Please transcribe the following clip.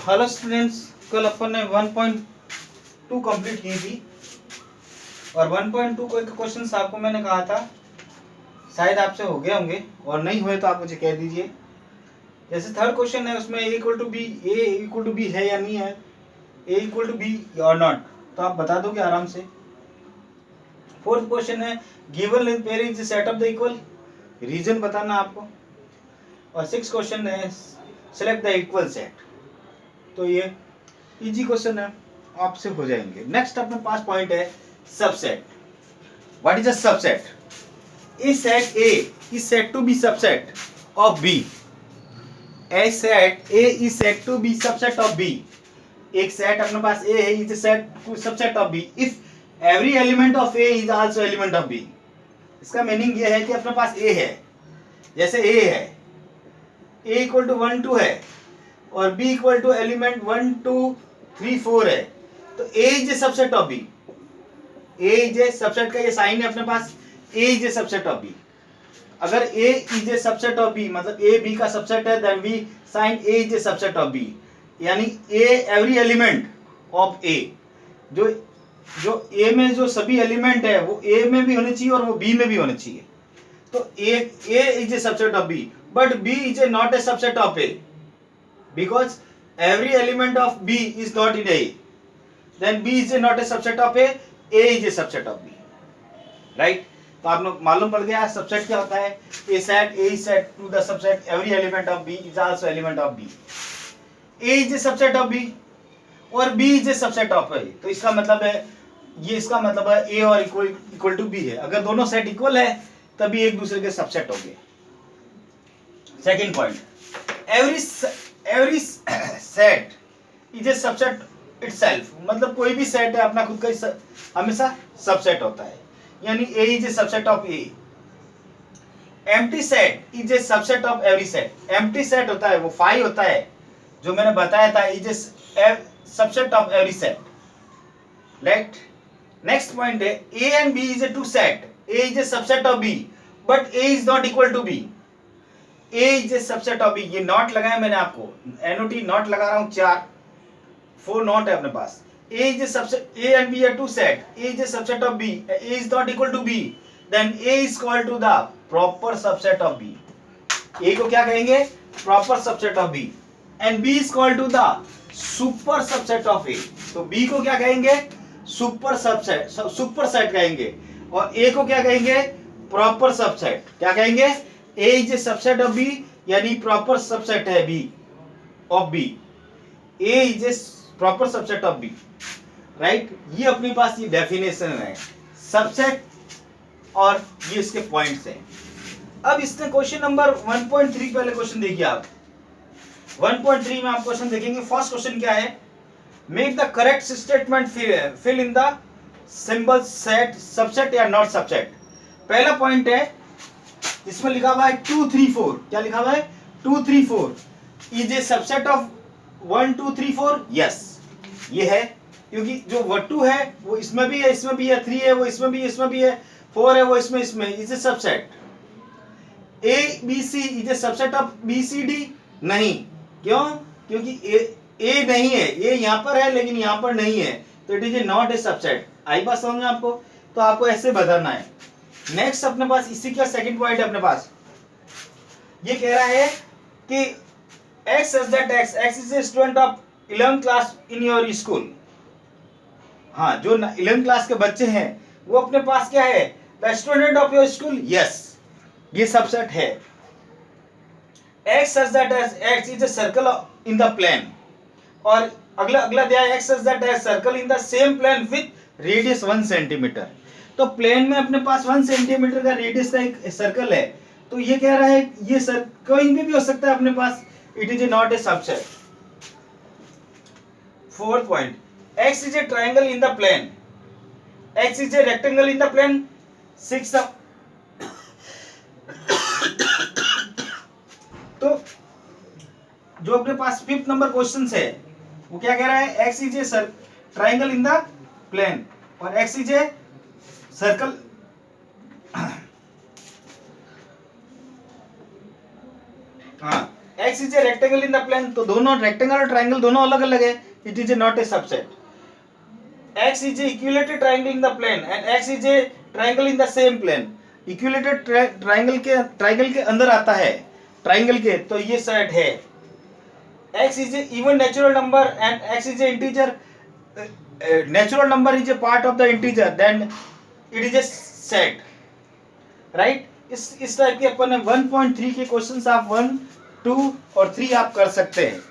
Hello students, कल अपन ने 1.2 complete की थी और 1.2 कोई क्वेश्चन आपको मैंने कहा था शायद आपसे हो गए होंगे और नहीं हुए तो आप मुझे कह दीजिए। जैसे थर्ड क्वेश्चन है उसमें ए इक्वल टू बी है या नहीं है, ए इक्वल टू बी और नॉट, तो आप बता दोगे आराम से। फोर्थ क्वेश्चन है given pair is set of the equal, reason बताना आपको। और सिक्स क्वेश्चन है सेलेक्ट द इक्वल सेट, तो ये इजी क्वेश्चन है, आपसे हो जाएंगे। नेक्स्ट अपने पास पॉइंट है subset. What is a subset? Is set A is set to be subset of B. A set A is set to be subset of B. एक सेट अपने पास ए है, is set to subset of B if every element of A is also element of B. इसका meaning ये है कि अपने पास ए है, जैसे ए है, ए इक्वल टू 1 2 है और बी इक्वल टू एलिमेंट 1 2 3 4 है, तो A is a subset of B. A is a subset का ये साइन है अपने पास, A is a subset of B. अगर A is a subset of B मतलब ए बी का सबसेट है, then we sign A is a subset of B, यानी A every element of A, जो जो ए में जो सभी एलिमेंट है वो ए में भी होने चाहिए और वो बी में भी होने चाहिए। तो A is a subset of B, but B is a not a subset of A because every element of B is not in A, then B is not a subset of A is a subset of B, right? तो आप लोग मालूम पड़ गया subset क्या होता है। A set A is set to the subset every element of B is also element of B. A is a subset of B और B is a subset of A, तो इसका मतलब है ये, इसका मतलब है A और इक्वल टू B है। अगर दोनों सेट इक्वल है तभी एक दूसरे के सबसेट होंगे। Second point, every set is a subset itself, मतलब कोई भी सेट है अपना खुद का हमेशा सबसेट होता है, यानी A is a subset of A. empty set is a subset of every set. empty set होता है वो 5 होता है जो मैंने बताया था, is a subset of every set, right? next point है A and B is a two set. A is a subset of B but A is not equal to B. A is a subset of B. ये not लगाया मैंने आपको, NOT not लगा रहा हूँ, 4 not है अपने पास। A is a subset, A and B are two set. A is a subset of B. A is not equal to B. Then A is called to the proper subset of B. A को क्या कहेंगे? Proper subset of B. And B is called to the super subset of A. तो B को क्या कहेंगे? Super subset, super set कहेंगे। और A को क्या कहेंगे? Proper subset। क्या कहेंगे? A is a subset of B, यानी proper subset है B of B. A is a proper subset of B, right? ये अपने पास ये डेफिनेशन है सबसेट और ये इसके पॉइंट्स हैं। अब इसने क्वेश्चन नंबर 1.3 पहले क्वेश्चन देखिए आप। 1.3 में आप क्वेश्चन देखेंगे। फर्स्ट क्वेश्चन क्या है? Make the correct statement fill in the symbol set subset या नॉट सबसेट। पहला पॉइंट है इसमें लिखा हुआ है 2 3 4। क्या लिखा हुआ है? 2 3 4 is a subset of 1 2 3 4। Yes, ये है, क्योंकि जो 2 है वो इसमें भी है, इसमें भी है, 3 है वो इसमें भी है, 4 है वो इसमें is a subset. A B C is a subset of B C D. नहीं, क्यों? क्योंकि ए नहीं है, ए यहां पर है लेकिन यहां पर नहीं है, तो it is a not a subset. आई बात समझ में आपको? तो आपको ऐसे बताना है। नेक्स्ट अपने पास इसी का सेकंड पॉइंट है अपने पास, ये कह रहा है कि x says that x is a student of 11th class in your school. हाँ, जो 11th क्लास के बच्चे हैं वो अपने पास क्या है? The student of your school. Yes, ये सबसेट है। x says that x is a circle in the plane, और अगला दिया है x says that circle in the same plane with radius 1 centimetre. तो प्लेन में अपने पास 1 सेंटीमीटर का रेडियस का एक सर्कल है, तो ये कह रहा है ये कहीं भी हो सकता है अपने पास, it is not a subset. Fourth point, x is a triangle in the plane, x is a rectangle in the plane. Six तो जो अपने पास फिफ्थ नंबर क्वेश्चन है वो क्या कह रहा है? x is a triangle in the plane और x इज ए सर्कल। हाँ, x is a rectangle in the plane, तो दोनों रेक्टेंगल और ट्राइंगल दोनों अलग अलग है, it is a not a subset. x is a equilateral triangle in the plane and x is a triangle in the same plane. Equilateral triangle के अंदर आता है ट्राइंगल के, तो ये सेट है. x is a even natural number and x is a integer. Natural number is a part of the integer, then it is a set. Right? इस type के अपन 1.3 के क्वेश्चंस आप 1, 2 और 3 आप कर सकते हैं.